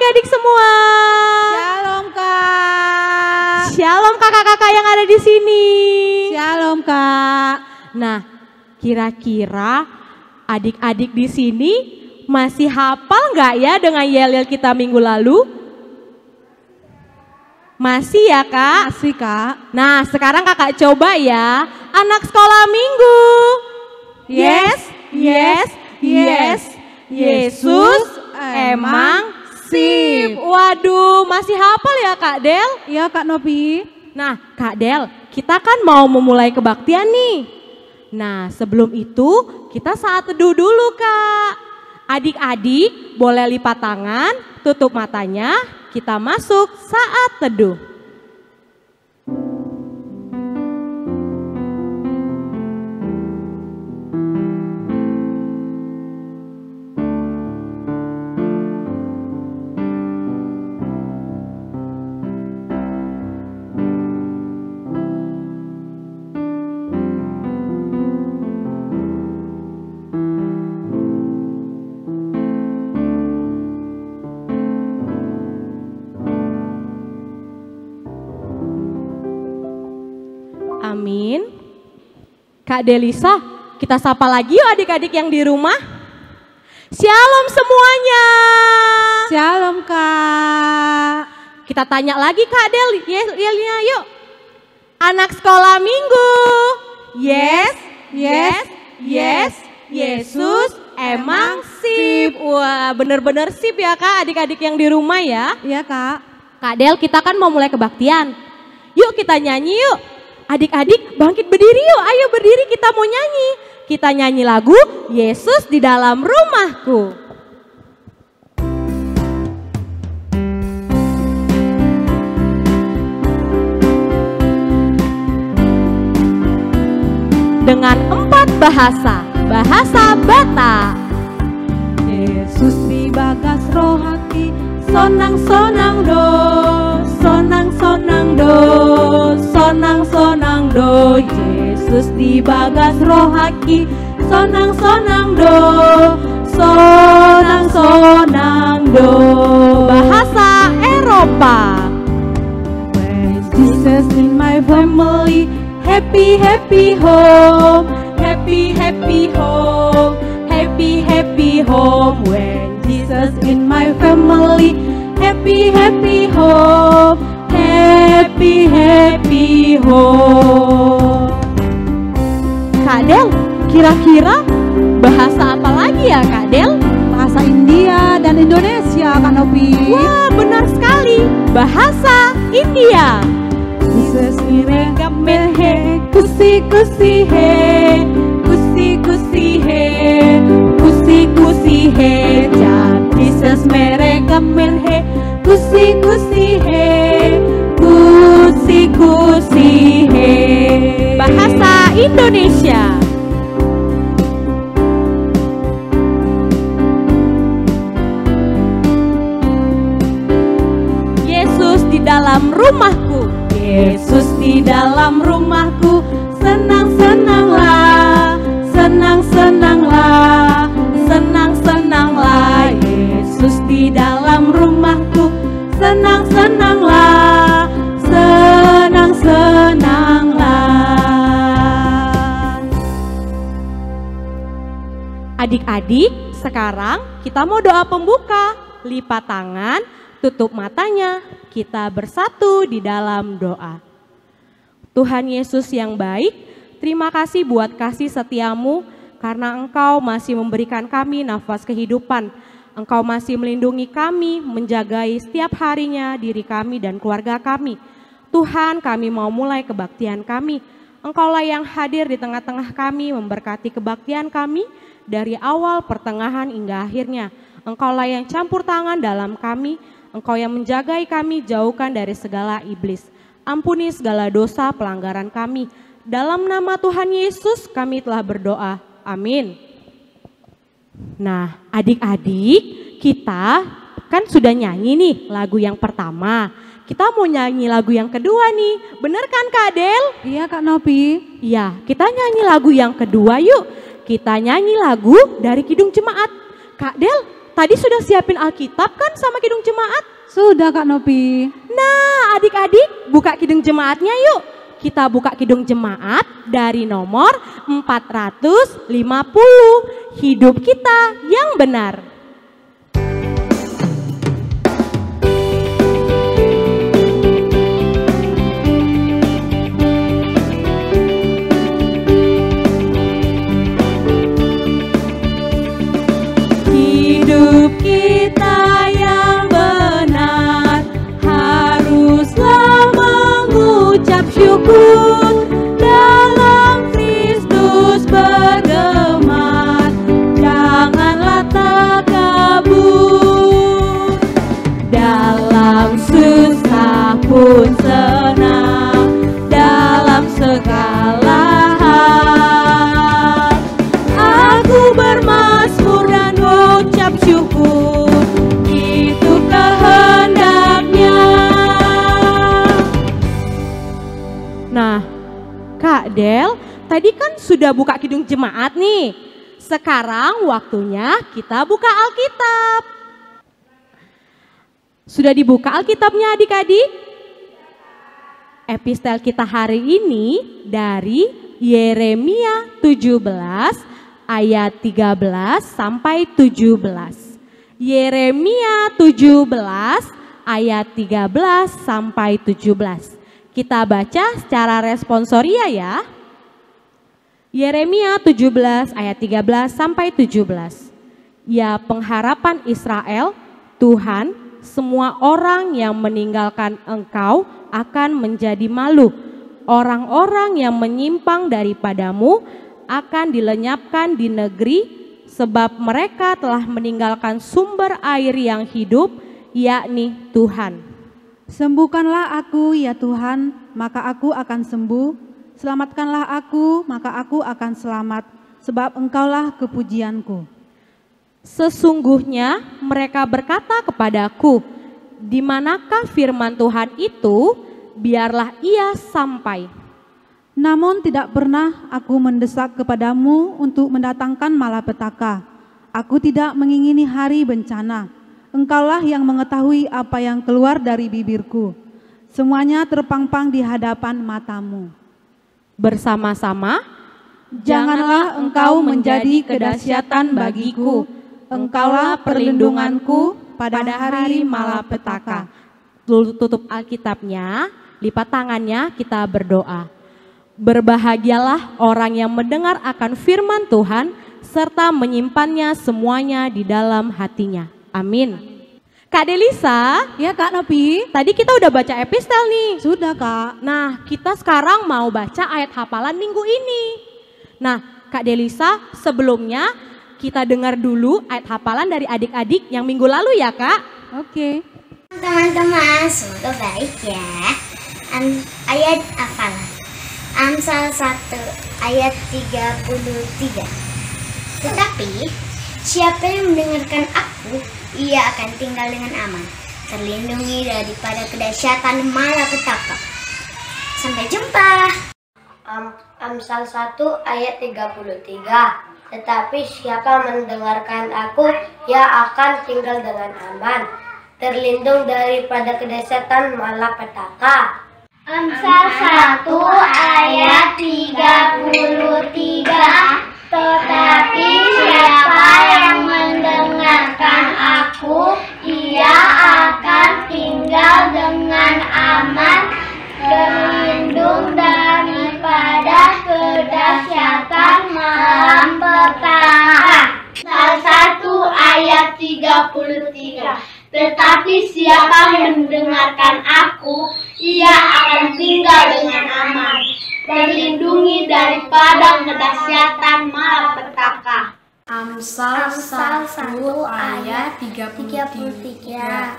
adik-adik semua. Shalom Kak. Shalom kakak-kakak yang ada di sini. Shalom Kak. Nah, kira-kira adik-adik di sini masih hafal nggak ya dengan yel-yel kita minggu lalu? Masih ya Kak? Masih Kak. Nah, sekarang kakak coba ya. Anak sekolah minggu. Yes, yes, yes. Yesus emang sip. Waduh, masih hafal ya Kak Del? Iya Kak Novi. Nah Kak Del, kita kan mau memulai kebaktian nih. Nah sebelum itu kita saat teduh dulu Kak. Adik-adik boleh lipat tangan, tutup matanya, kita masuk saat teduh. Amin. Kak Delisa, kita sapa lagi yuk adik-adik yang di rumah. Shalom semuanya. Shalom Kak. Kita tanya lagi Kak Del, yelnya yuk. Anak sekolah minggu. Yes, yes, yes. Yesus emang sip. Wah, bener-bener sip ya Kak adik-adik yang di rumah ya. Iya Kak. Kak Del, kita kan mau mulai kebaktian. Yuk kita nyanyi yuk. Adik-adik bangkit berdiri yuk, ayo berdiri kita mau nyanyi. Kita nyanyi lagu Yesus di dalam rumahku. Dengan 4 bahasa, bahasa Batak. Yesus di bagas rohaki, sonang-sonang do, sonang-sonang do, sonang-sonang do. Yesus di bagas rohaki, sonang-sonang do, sonang-sonang do. Bahasa Eropa. When Jesus in my family, happy happy home, happy happy home, happy happy home. When Jesus in my family, happy happy home, happy happy home. Kak Del, kira-kira bahasa apa lagi ya Kak Del? Bahasa India dan Indonesia Kak Novi. Wah benar sekali, bahasa India. Jesus mereka melhe, kusi kusi he, kusi kusi he, kusi kusi he. Jesus mereka melhe, kusi kusi he, kusi kusi he. Bahasa Indonesia. Yesus di dalam rumahku. Yesus di dalam rumahku, senang-senanglah, senang-senanglah, senang-senanglah. Yesus di dalam rumahku, senang-senanglah, senang-senanglah. Adik-adik, sekarang kita mau doa pembuka. Lipat tangan, tutup matanya, kita bersatu di dalam doa. Tuhan Yesus yang baik, terima kasih buat kasih setiamu karena Engkau masih memberikan kami nafas kehidupan. Engkau masih melindungi kami, menjagai setiap harinya diri kami dan keluarga kami. Tuhan, kami mau mulai kebaktian kami. Engkaulah yang hadir di tengah-tengah kami, memberkati kebaktian kami dari awal, pertengahan hingga akhirnya. Engkaulah yang campur tangan dalam kami, Engkau yang menjagai kami, jauhkan dari segala iblis. Ampuni segala dosa pelanggaran kami. Dalam nama Tuhan Yesus kami telah berdoa. Amin. Nah, adik-adik, kita kan sudah nyanyi nih lagu yang pertama. Kita mau nyanyi lagu yang kedua nih. Bener kan Kak Del? Iya Kak Novi. Iya, kita nyanyi lagu yang kedua yuk. Kita nyanyi lagu dari Kidung Jemaat. Kak Del, tadi sudah siapin Alkitab kan sama Kidung Jemaat? Sudah Kak Nopi. Nah, adik-adik buka Kidung Jemaatnya yuk. Kita buka Kidung Jemaat dari nomor 450. Hidup kita yang benar. Hidup kita yang benar haruslah mengucap syukur, dalam Kristus bergema, janganlah takabur. Dalam susah pun senang, dalam segala hal aku bermazmur dan ucap syukur, itu kehendaknya. Nah, Kak Del, tadi kan sudah buka Kidung Jemaat nih. Sekarang waktunya kita buka Alkitab. Sudah dibuka Alkitabnya adik-adik? Epistel kita hari ini dari Yeremia 17 ayat 13 sampai 17. Yeremia 17 ayat 13 sampai 17. Kita baca secara responsoria ya. Yeremia 17 ayat 13 sampai 17. Ya pengharapan Israel, Tuhan, semua orang yang meninggalkan Engkau akan menjadi malu. Orang-orang yang menyimpang daripadamu akan dilenyapkan di negeri, sebab mereka telah meninggalkan sumber air yang hidup, yakni Tuhan. Sembuhkanlah aku ya Tuhan, maka aku akan sembuh. Selamatkanlah aku, maka aku akan selamat, sebab Engkaulah kepujianku. Sesungguhnya mereka berkata kepadaku, di manakah firman Tuhan itu? Biarlah ia sampai. Namun tidak pernah aku mendesak kepadamu untuk mendatangkan malapetaka. Aku tidak mengingini hari bencana. Engkaulah yang mengetahui apa yang keluar dari bibirku. Semuanya terpampang di hadapan matamu. Bersama-sama, janganlah engkau menjadi kedahsyatan bagiku. Engkaulah perlindunganku pada hari malapetaka. Tutup Alkitabnya, lipat tangannya, kita berdoa. Berbahagialah orang yang mendengar akan firman Tuhan serta menyimpannya semuanya di dalam hatinya. Amin. Kak Delisa, Ya Kak Nopi. tadi kita udah baca epistel nih. Sudah Kak. Nah, kita sekarang mau baca ayat hafalan minggu ini. Nah, Kak Delisa, sebelumnya kita dengar dulu ayat hafalan dari adik-adik yang minggu lalu ya Kak. Oke. Teman-teman, semoga baik ya. Ayat hafalan Amsal 1 ayat 33. Tetapi siapa yang mendengarkan aku, ia akan tinggal dengan aman, terlindungi daripada kedahsyatan malapetaka. Sampai jumpa. Amsal 1 ayat 33. Tetapi siapa mendengarkan aku, ia akan tinggal dengan aman, terlindung daripada kedahsyatan malapetaka. Amsal 1 ayat 33. Tetapi siapa yang mendengarkan aku, ia akan tinggal dengan aman, terlindung daripada kedahsyatan malapetaka. Amsal 1 ayat 33. Tetapi siapa yang mendengarkan aku, ia akan tinggal dengan aman, terlindungi daripada kedahsyatan malapetaka. Amsal 1 ayat 33.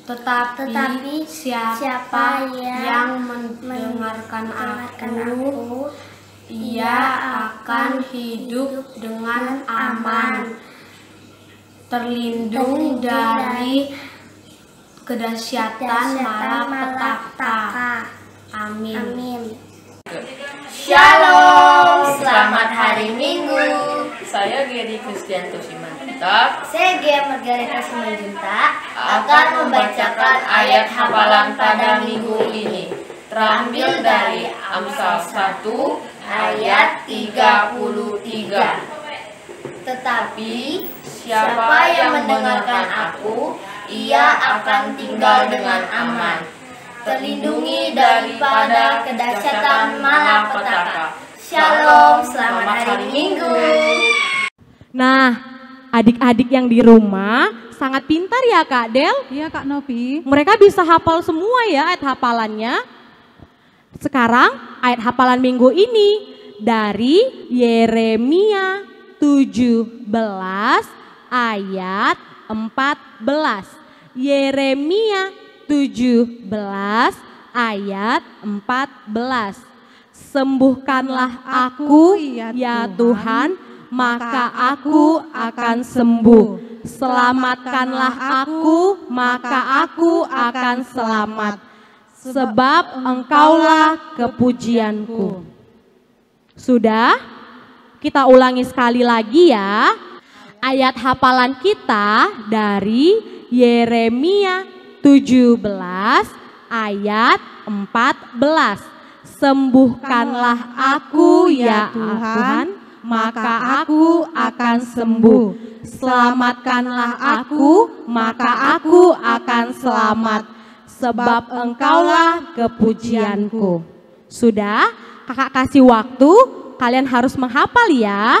Tetapi siapa yang mendengarkan aku, ia akan hidup dengan aman, terlindung dari kedahsyatan malapetaka. Amin. Shalom, selamat hari Minggu. Saya Geri Kristianto Siman. kita, CG Margareta Simanjuntak, akan membacakan ayat hafalan pada minggu ini. Terambil dari Amsal 1 ayat 33. Tetapi siapa yang mendengarkan aku, ia akan tinggal dengan aman, terlindungi daripada kedahsyatan malapetaka. Shalom, selamat hari Minggu. Nah, adik-adik yang di rumah sangat pintar ya Kak Del. Iya Kak Novi. Mereka bisa hafal semua ya ayat hafalannya. Sekarang ayat hafalan minggu ini dari Yeremia 17 ayat 14. Yeremia 17 ayat 14. Sembuhkanlah aku ya Tuhan, maka aku akan sembuh. Selamatkanlah aku, maka aku akan selamat. Sebab engkaulah kepujianku. Sudah? Kita ulangi sekali lagi ya. Ayat hafalan kita dari Yeremia 17 ayat 14. Sembuhkanlah aku ya Tuhan, maka aku akan sembuh. Selamatkanlah aku, maka aku akan selamat. Sebab engkaulah kepujianku. Sudah? Kakak kasih waktu, kalian harus menghafal ya.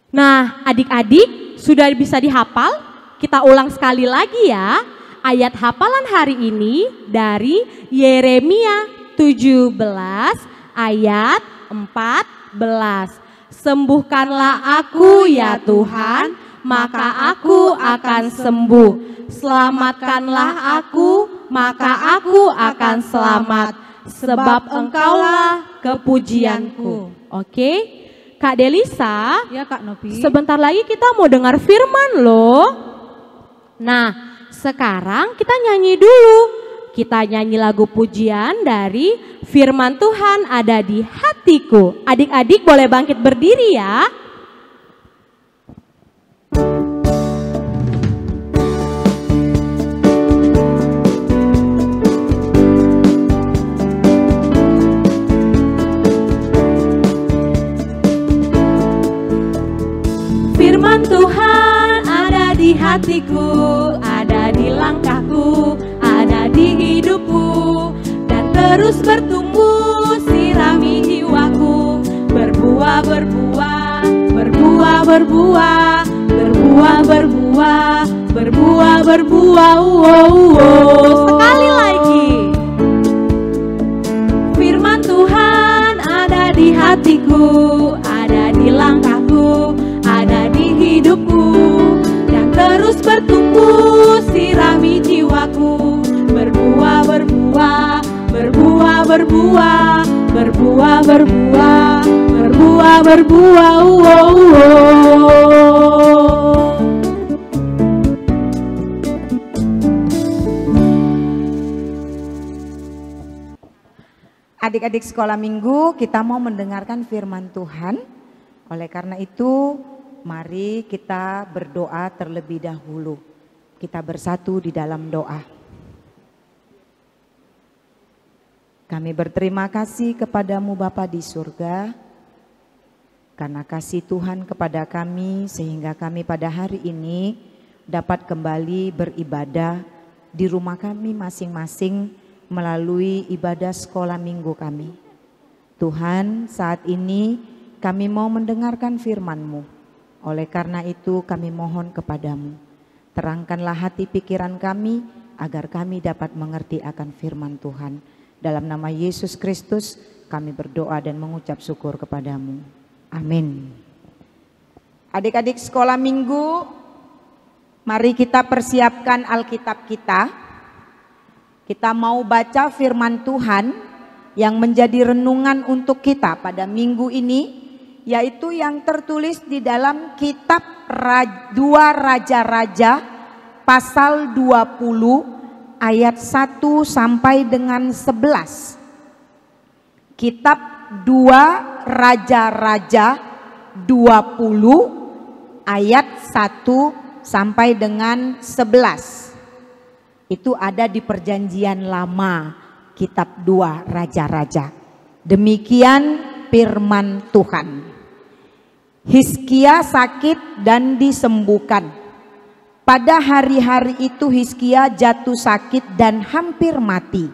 Nah, adik-adik sudah bisa dihafal? Kita ulang sekali lagi ya. Ayat hafalan hari ini dari Yeremia 17 ayat 14. Sembuhkanlah aku ya Tuhan, maka aku akan sembuh. Selamatkanlah aku, maka aku akan selamat. Sebab engkaulah kepujianku. Oke? Kak Delisa, Ya Kak Novi. sebentar lagi kita mau dengar firman loh. Nah, sekarang kita nyanyi dulu. Kita nyanyi lagu pujian dari firman Tuhan ada di hatiku. Adik-adik boleh bangkit berdiri ya. Firman Tuhan ada di hatiku, ada di langkahku, ada di hidupku, dan terus bertumbuh sirami jiwaku. Berbuah, berbuah, berbuah, berbuah, berbuah, berbuah, berbuah, berbuah. Sekali lagi. Firman Tuhan ada di hatiku, ada di langkahku, ada di hidupku, dan terus bertumbuh sirami jiwaku. Berbuah, berbuah, berbuah, berbuah, berbuah, berbuah, berbuah, berbuah. Adik-adik sekolah minggu, kita mau mendengarkan firman Tuhan. Oleh karena itu, mari kita berdoa terlebih dahulu. Kita bersatu di dalam doa. Kami berterima kasih kepadamu Bapa di surga, karena kasih Tuhan kepada kami sehingga kami pada hari ini dapat kembali beribadah di rumah kami masing-masing melalui ibadah sekolah minggu kami. Tuhan, saat ini kami mau mendengarkan firman-Mu. Oleh karena itu kami mohon kepadamu, terangkanlah hati pikiran kami agar kami dapat mengerti akan firman Tuhan. Dalam nama Yesus Kristus kami berdoa dan mengucap syukur kepadamu. Amin. Adik-adik sekolah minggu, mari kita persiapkan Alkitab kita. Kita mau baca firman Tuhan yang menjadi renungan untuk kita pada minggu ini, yaitu yang tertulis di dalam kitab 2 Raja-Raja pasal 20 ayat 1 sampai dengan 11. Kitab 2 Raja-Raja 20 ayat 1 sampai dengan 11. Itu ada di Perjanjian Lama, kitab 2 Raja-Raja. Demikian firman Tuhan. Hizkia sakit dan disembuhkan. Pada hari-hari itu Hizkia jatuh sakit dan hampir mati.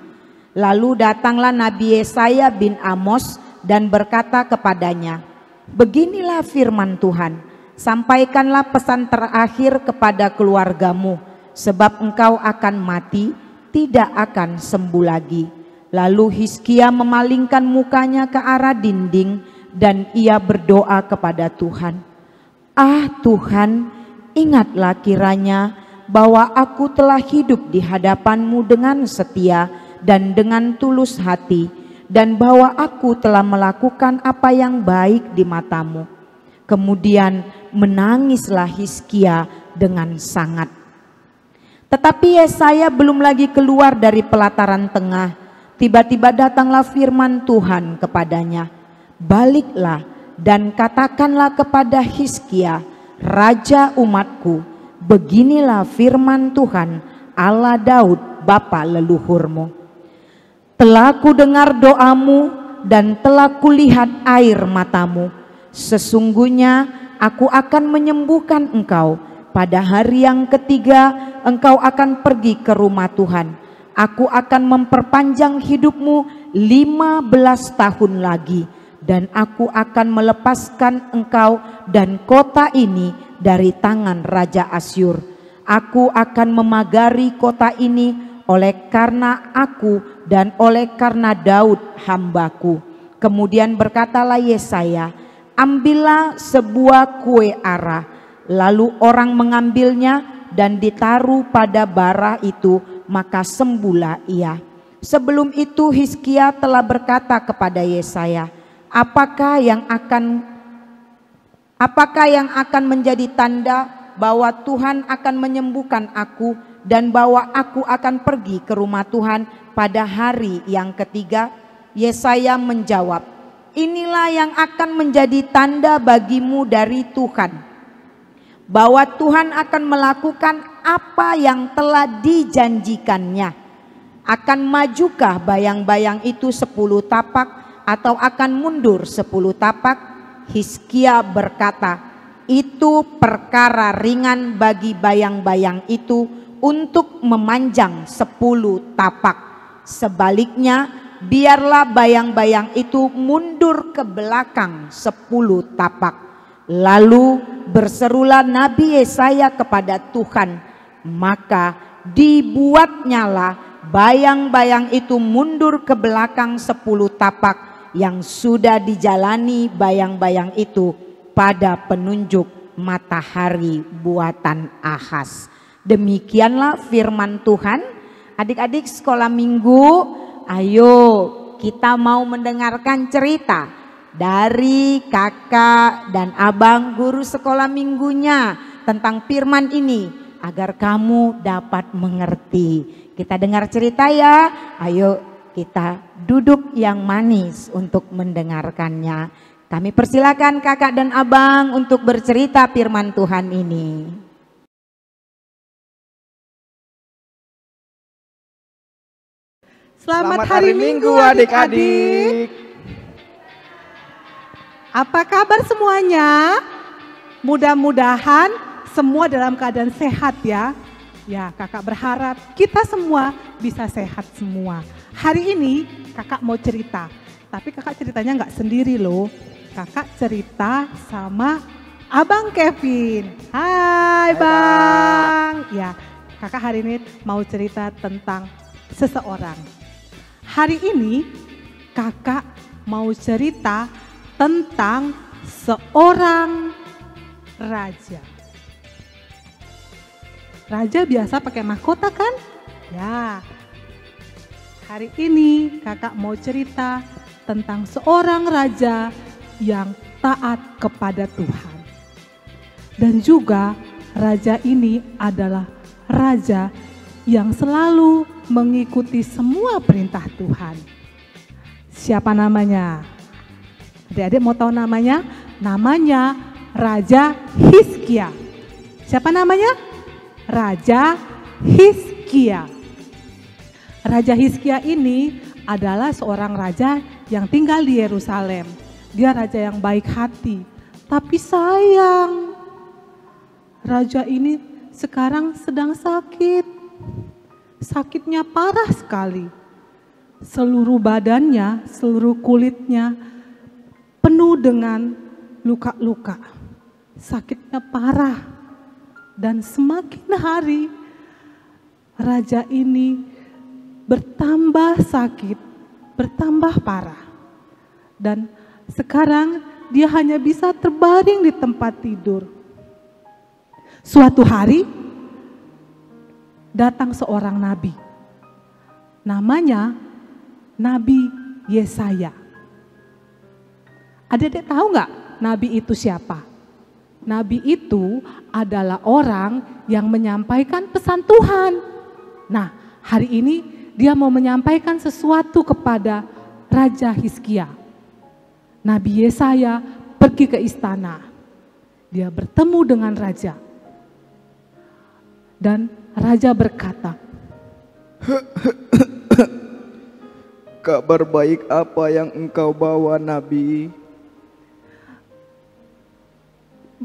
Lalu datanglah Nabi Yesaya bin Amos dan berkata kepadanya, "Beginilah firman Tuhan, sampaikanlah pesan terakhir kepada keluargamu, sebab engkau akan mati, tidak akan sembuh lagi." Lalu Hizkia memalingkan mukanya ke arah dinding dan ia berdoa kepada Tuhan, "Ah Tuhan, ingatlah kiranya bahwa aku telah hidup di hadapan-Mu dengan setia dan dengan tulus hati, dan bahwa aku telah melakukan apa yang baik di mata-Mu." Kemudian menangislah Hizkia dengan sangat. Tetapi Yesaya belum lagi keluar dari pelataran tengah. Tiba-tiba datanglah firman Tuhan kepadanya, "Baliklah dan katakanlah kepada Hizkia, raja umatku, beginilah firman Tuhan Allah Daud bapa leluhurmu. Telah kudengar doamu dan telah kulihat air matamu. Sesungguhnya aku akan menyembuhkan engkau. Pada hari yang ketiga engkau akan pergi ke rumah Tuhan. Aku akan memperpanjang hidupmu 15 tahun lagi, dan aku akan melepaskan engkau dan kota ini dari tangan Raja Asyur. Aku akan memagari kota ini oleh karena aku dan oleh karena Daud hambaku." Kemudian berkatalah Yesaya, "Ambillah sebuah kue ara." Lalu orang mengambilnya dan ditaruh pada bara itu, maka sembuhlah ia. Sebelum itu Hizkia telah berkata kepada Yesaya, Apakah yang akan menjadi tanda bahwa Tuhan akan menyembuhkan aku dan bahwa aku akan pergi ke rumah Tuhan pada hari yang ketiga?" Yesaya menjawab, "Inilah yang akan menjadi tanda bagimu dari Tuhan, bahwa Tuhan akan melakukan apa yang telah dijanjikannya. Akan majukah bayang-bayang itu 10 tapak atau akan mundur 10 tapak?" Hizkia berkata, "Itu perkara ringan bagi bayang-bayang itu untuk memanjang 10 tapak. Sebaliknya, biarlah bayang-bayang itu mundur ke belakang 10 tapak." Lalu berserulah Nabi Yesaya kepada Tuhan, maka dibuatnyalah bayang-bayang itu mundur ke belakang 10 tapak yang sudah dijalani bayang-bayang itu pada penunjuk matahari buatan Ahaz. Demikianlah firman Tuhan. Adik-adik sekolah minggu, ayo kita mau mendengarkan cerita dari kakak dan abang guru sekolah minggunya tentang firman ini agar kamu dapat mengerti. Kita dengar cerita ya. Ayo kita duduk yang manis untuk mendengarkannya. Kami persilakan kakak dan abang untuk bercerita firman Tuhan ini. Selamat hari Minggu adik-adik. Apa kabar semuanya? Mudah-mudahan semua dalam keadaan sehat ya. Ya, kakak berharap kita semua bisa sehat semua. Hari ini kakak mau cerita, tapi kakak ceritanya nggak sendiri loh. Kakak cerita sama Abang Kevin. Hai Bang. Ya, kakak hari ini mau cerita tentang seseorang. Hari ini kakak mau cerita tentang seorang raja. Raja biasa pakai mahkota kan? Ya. Hari ini kakak mau cerita tentang seorang raja yang taat kepada Tuhan. Dan juga raja ini adalah raja yang selalu mengikuti semua perintah Tuhan. Siapa namanya? Adik-adik mau tahu namanya? Namanya Raja Hizkia. Siapa namanya? Raja Hizkia. Raja Hizkia ini adalah seorang raja yang tinggal di Yerusalem. Dia raja yang baik hati. Tapi sayang, raja ini sekarang sedang sakit. Sakitnya parah sekali. Seluruh badannya, seluruh kulitnya penuh dengan luka-luka. Sakitnya parah. Dan semakin hari raja ini bertambah sakit, bertambah parah. Dan sekarang dia hanya bisa terbaring di tempat tidur. Suatu hari datang seorang nabi. Namanya Nabi Yesaya. Adik-adik tahu nggak nabi itu siapa? Nabi itu adalah orang yang menyampaikan pesan Tuhan. Nah, hari ini dia mau menyampaikan sesuatu kepada Raja Hizkia. Nabi Yesaya pergi ke istana. Dia bertemu dengan raja. Dan raja berkata, "Kabar baik apa yang engkau bawa, Nabi?"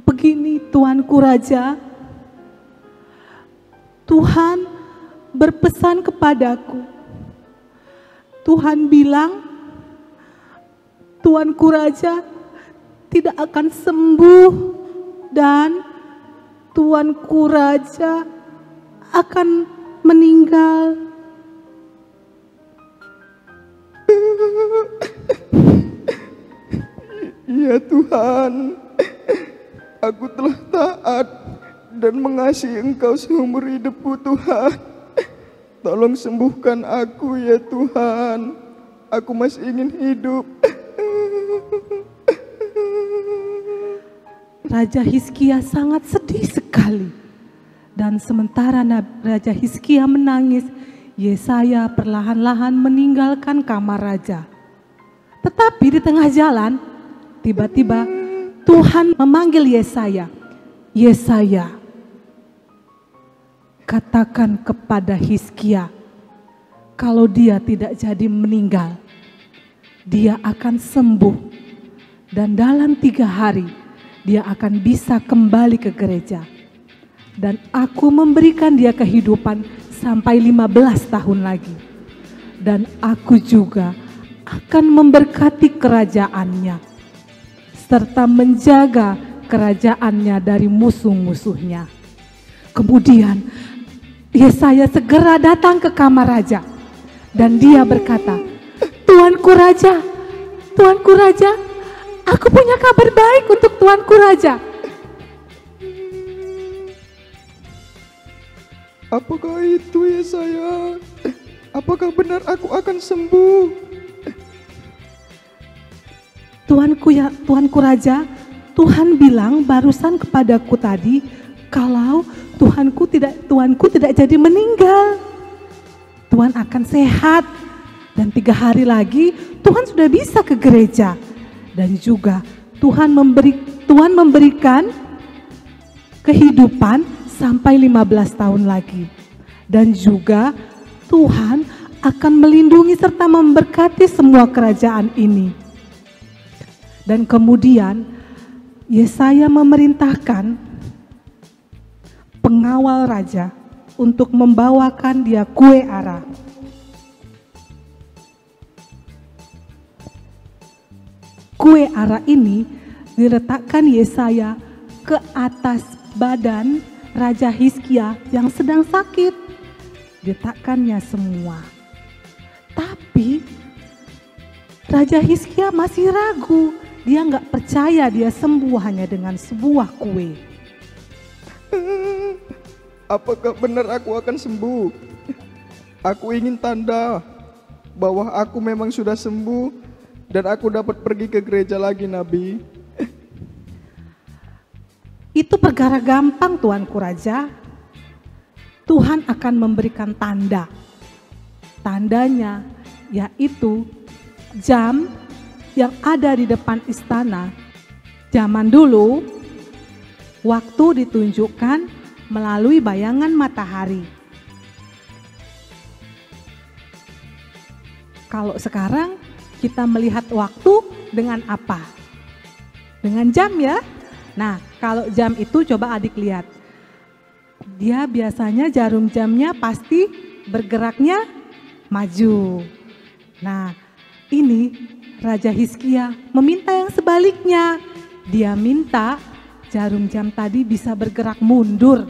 "Begini, Tuanku Raja, Tuhan berpesan kepadaku. Tuhan bilang, Tuanku Raja tidak akan sembuh dan Tuanku Raja akan meninggal." "Ya Tuhan, aku telah taat dan mengasihi Engkau seumur hidupku, Tuhan. Tolong sembuhkan aku ya Tuhan. Aku masih ingin hidup." Raja Hizkia sangat sedih sekali. Dan sementara Raja Hizkia menangis, Yesaya perlahan-lahan meninggalkan kamar raja. Tetapi di tengah jalan, tiba-tiba Tuhan memanggil Yesaya. "Yesaya, katakan kepada Hizkia, kalau dia tidak jadi meninggal, dia akan sembuh. Dan dalam 3 hari, dia akan bisa kembali ke gereja. Dan aku memberikan dia kehidupan sampai 15 tahun lagi. Dan aku juga akan memberkati kerajaannya, serta menjaga kerajaannya dari musuh-musuhnya." Kemudian Yesaya segera datang ke kamar raja. Dan dia berkata, "Tuanku Raja, Tuanku Raja, aku punya kabar baik untuk Tuanku Raja." "Apakah itu, Yesaya? Apakah benar aku akan sembuh?" Tuanku Raja, Tuhan bilang barusan kepadaku tadi kalau Tuanku tidak jadi meninggal. Tuhan akan sehat dan 3 hari lagi Tuhan sudah bisa ke gereja. Dan juga Tuhan memberikan kehidupan sampai 15 tahun lagi. Dan juga Tuhan akan melindungi serta memberkati semua kerajaan ini. Dan kemudian Yesaya memerintahkan pengawal raja untuk membawakan dia kue ara. Kue ara ini diletakkan Yesaya ke atas badan Raja Hizkia yang sedang sakit. Diletakkannya semua. Tapi Raja Hizkia masih ragu. Dia nggak percaya dia sembuh hanya dengan sebuah kue. "Apakah benar aku akan sembuh? Aku ingin tanda bahwa aku memang sudah sembuh dan aku dapat pergi ke gereja lagi, Nabi." Itu perkara gampang, Tuanku Raja. Tuhan akan memberikan tanda Tandanya yaitu jam yang ada di depan istana. Zaman dulu waktu ditunjukkan melalui bayangan matahari. Kalau sekarang kita melihat waktu dengan apa? Dengan jam ya. Nah, kalau jam itu coba adik lihat. Dia biasanya jarum jamnya pasti bergeraknya maju. Nah, ini Raja Hizkia meminta yang sebaliknya. Dia minta jarum jam tadi bisa bergerak mundur.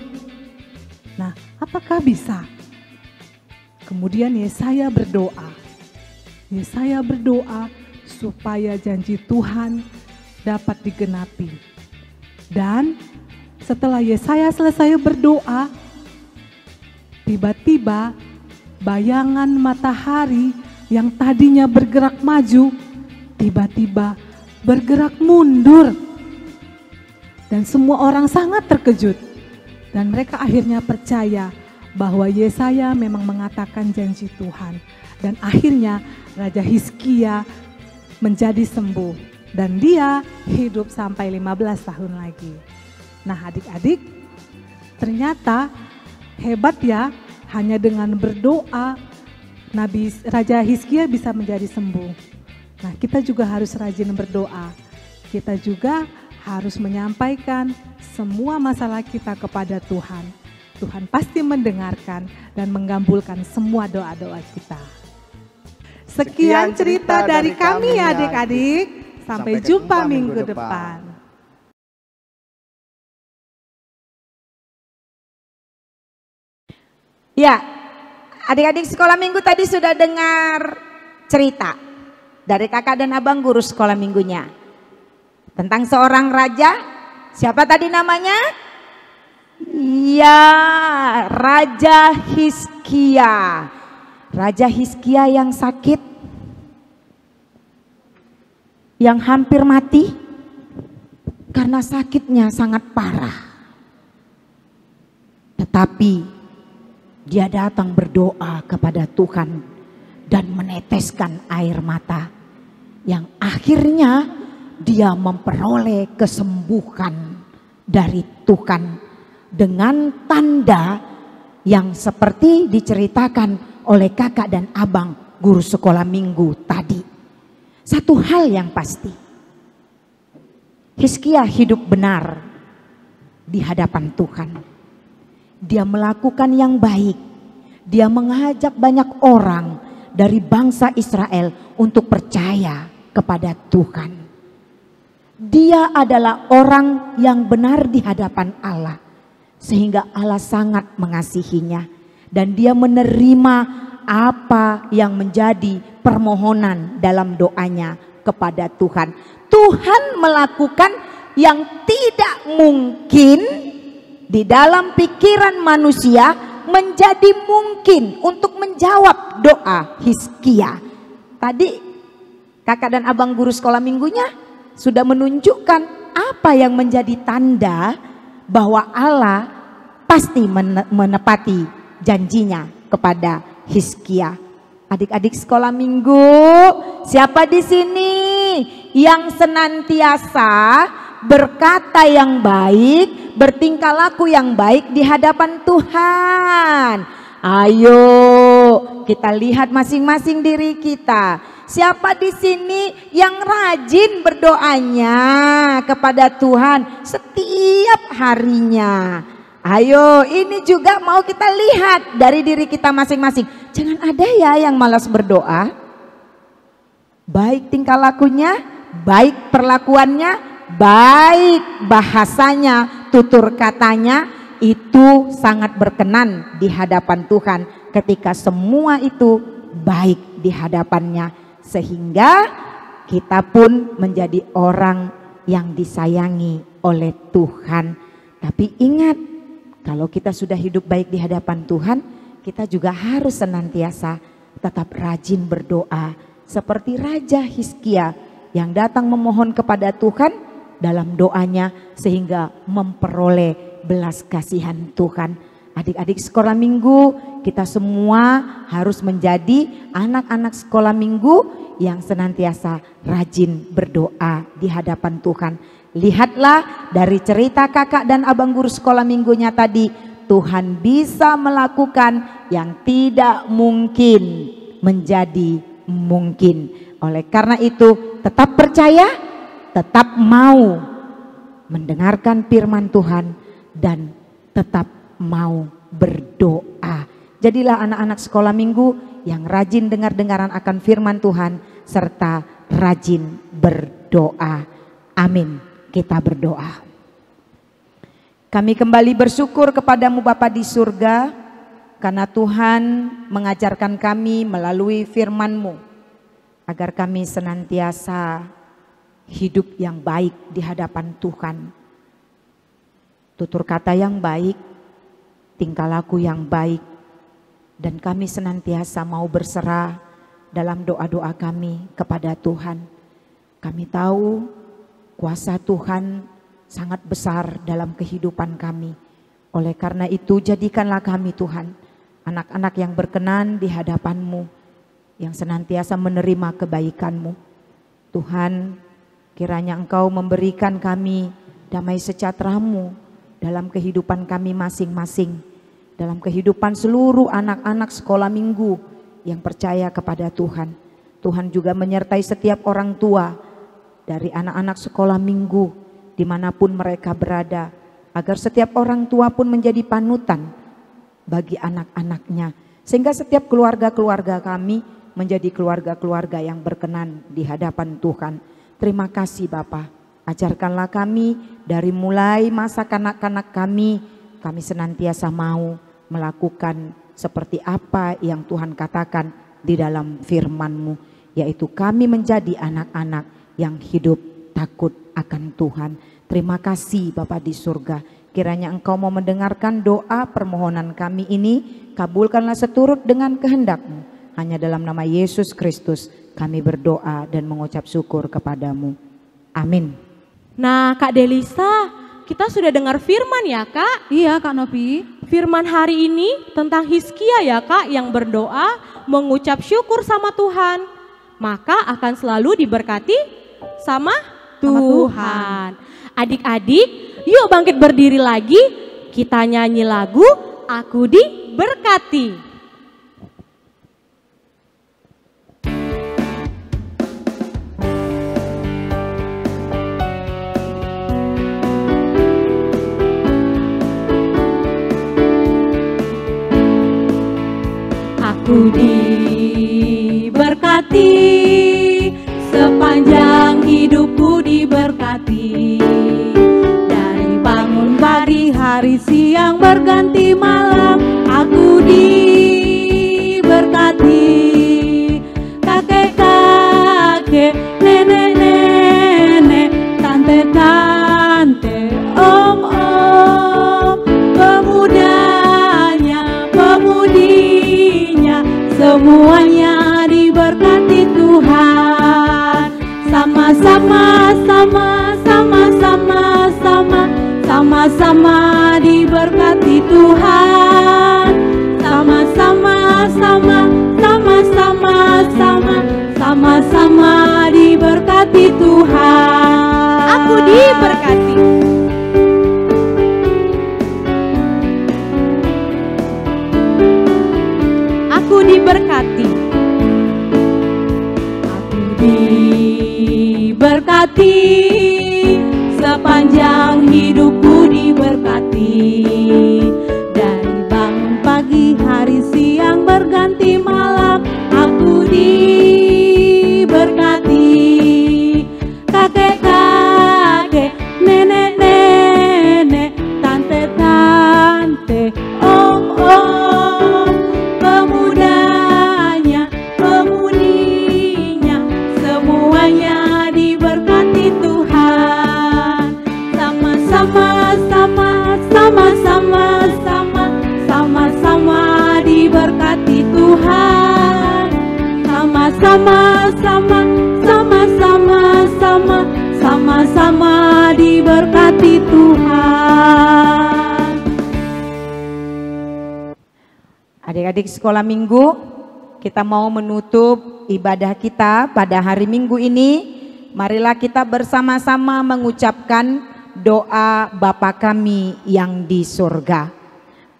Nah, apakah bisa? Kemudian Yesaya berdoa. Yesaya berdoa supaya janji Tuhan dapat digenapi. Dan setelah Yesaya selesai berdoa, tiba-tiba bayangan matahari yang tadinya bergerak maju, tiba-tiba bergerak mundur. Dan semua orang sangat terkejut. Dan mereka akhirnya percaya bahwa Yesaya memang mengatakan janji Tuhan. Dan akhirnya Raja Hizkia menjadi sembuh. Dan dia hidup sampai 15 tahun lagi. Nah adik-adik, ternyata hebat ya, hanya dengan berdoa Raja Hizkia bisa menjadi sembuh. Nah kita juga harus rajin berdoa. Kita juga harus menyampaikan semua masalah kita kepada Tuhan. Tuhan pasti mendengarkan dan menggabulkan semua doa-doa kita. Sekian cerita dari kami ya adik-adik. Sampai jumpa minggu depan. Ya, adik-adik sekolah minggu tadi sudah dengar cerita dari kakak dan abang guru sekolah minggunya. Tentang seorang raja, siapa tadi namanya? Ya, Raja Hizkia. Raja Hizkia yang sakit, yang hampir mati karena sakitnya sangat parah. Tetapi dia datang berdoa kepada Tuhan dan meneteskan air mata yang akhirnya dia memperoleh kesembuhan dari Tuhan dengan tanda yang seperti diceritakan oleh kakak dan abang guru sekolah minggu tadi. Satu hal yang pasti, Hizkia hidup benar di hadapan Tuhan. Dia melakukan yang baik. Dia mengajak banyak orang dari bangsa Israel untuk percaya kepada Tuhan. Dia adalah orang yang benar di hadapan Allah. Sehingga Allah sangat mengasihinya. Dan dia menerima apa yang menjadi permohonan dalam doanya kepada Tuhan. Tuhan melakukan yang tidak mungkin di dalam pikiran manusia menjadi mungkin untuk menjawab doa Hizkia. Tadi kakak dan abang guru sekolah minggunya sudah menunjukkan apa yang menjadi tanda bahwa Allah pasti menepati janjinya kepada Hizkia. Adik-adik sekolah minggu, siapa di sini yang senantiasa berkata yang baik, bertingkah laku yang baik di hadapan Tuhan? Ayo kita lihat masing-masing diri kita. Siapa di sini yang rajin berdoanya kepada Tuhan setiap harinya? Ayo, ini juga mau kita lihat dari diri kita masing-masing. Jangan ada ya yang malas berdoa. Baik tingkah lakunya, baik perlakuannya, baik bahasanya, tutur katanya, itu sangat berkenan di hadapan Tuhan ketika semua itu baik di hadapannya. Sehingga kita pun menjadi orang yang disayangi oleh Tuhan. Tapi ingat, kalau kita sudah hidup baik di hadapan Tuhan, kita juga harus senantiasa tetap rajin berdoa. Seperti Raja Hizkia yang datang memohon kepada Tuhan dalam doanya sehingga memperoleh belas kasihan Tuhan. Adik-adik sekolah minggu, kita semua harus menjadi anak-anak sekolah minggu yang senantiasa rajin berdoa di hadapan Tuhan. Lihatlah dari cerita kakak dan abang guru sekolah minggunya tadi, Tuhan bisa melakukan yang tidak mungkin menjadi mungkin. Oleh karena itu, tetap percaya, tetap mau mendengarkan firman Tuhan, dan tetap mau berdoa. Jadilah anak-anak sekolah minggu yang rajin dengar-dengaran akan firman Tuhan serta rajin berdoa. Amin. Kita berdoa. Kami kembali bersyukur kepadamu Bapa di surga, karena Tuhan mengajarkan kami melalui firman-Mu agar kami senantiasa hidup yang baik di hadapan Tuhan. Tutur kata yang baik, tingkah laku yang baik, dan kami senantiasa mau berserah dalam doa-doa kami kepada Tuhan. Kami tahu kuasa Tuhan sangat besar dalam kehidupan kami. Oleh karena itu, jadikanlah kami Tuhan anak-anak yang berkenan di hadapan-Mu, yang senantiasa menerima kebaikan-Mu. Tuhan, kiranya Engkau memberikan kami damai sejahtera-Mu dalam kehidupan kami masing-masing, dalam kehidupan seluruh anak-anak sekolah minggu yang percaya kepada Tuhan. Tuhan juga menyertai setiap orang tua dari anak-anak sekolah minggu dimanapun mereka berada, agar setiap orang tua pun menjadi panutan bagi anak-anaknya, sehingga setiap keluarga-keluarga kami menjadi keluarga-keluarga yang berkenan di hadapan Tuhan. Terima kasih Bapa, ajarkanlah kami dari mulai masa kanak-kanak kami senantiasa mau melakukan seperti apa yang Tuhan katakan di dalam firman-Mu, yaitu kami menjadi anak-anak yang hidup takut akan Tuhan. Terima kasih Bapa di surga, kiranya Engkau mau mendengarkan doa permohonan kami ini, kabulkanlah seturut dengan kehendak-Mu. Hanya dalam nama Yesus Kristus kami berdoa dan mengucap syukur kepadamu. Amin. Nah Kak Delisa, kita sudah dengar firman ya Kak? Iya Kak Novi. Firman hari ini tentang Hizkia ya Kak, yang berdoa mengucap syukur sama Tuhan, maka akan selalu diberkati sama Tuhan. Adik-adik, yuk bangkit berdiri lagi, kita nyanyi lagu Aku Diberkati. Aku diberkati, sepanjang hidupku diberkati. Dari bangun pagi, hari siang berganti malam, aku diberkati. Kakek-kakek, nenek-nenek, tante-tante, om-om, pemudanya, pemudinya, semuanya diberkati Tuhan. Sama-sama, sama-sama diberkati Tuhan. Sama-sama diberkati Tuhan. Aku diberkati. Aku diberkati. Aku diberkati, sepanjang hidupku diberkati. Dari bangun pagi, hari siang berganti malam, aku diberkati. Kakek-kakek, nenek-nenek, tante-tante, om-om, pemudanya, pemudinya, semuanya diberkati Tuhan. Sama-sama diberkati Tuhan. Sama-sama diberkati Tuhan. Adik-adik sekolah minggu, kita mau menutup ibadah kita pada hari Minggu ini. Marilah kita bersama-sama mengucapkan doa Bapa kami yang di surga.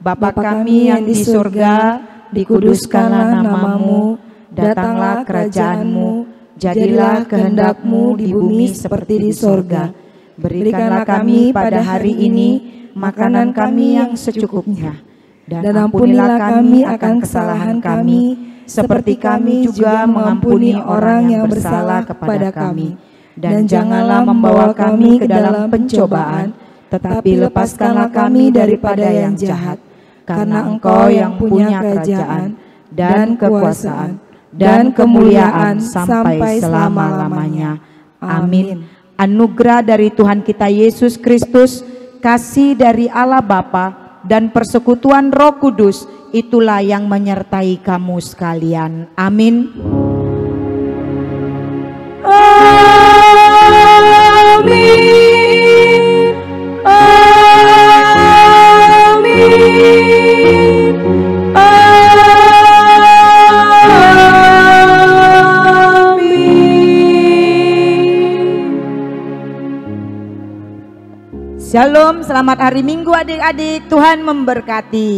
Bapa kami yang di surga, dikuduskanlah namamu, datanglah kerajaanmu, jadilah kehendak-Mu di bumi seperti di surga. Berikanlah kami pada hari ini makanan kami yang secukupnya. Dan ampunilah kami akan kesalahan kami, seperti kami juga mengampuni orang yang bersalah kepada kami. Dan janganlah membawa kami ke dalam pencobaan, tetapi lepaskanlah kami daripada yang jahat. Karena Engkau yang punya kerajaan dan kekuasaan dan kemuliaan sampai selama-lamanya. Amin. Anugerah dari Tuhan kita Yesus Kristus, kasih dari Allah Bapa, dan persekutuan Roh Kudus, itulah yang menyertai kamu sekalian. Amin. Amin. Amin. Shalom, selamat hari Minggu adik-adik, Tuhan memberkati.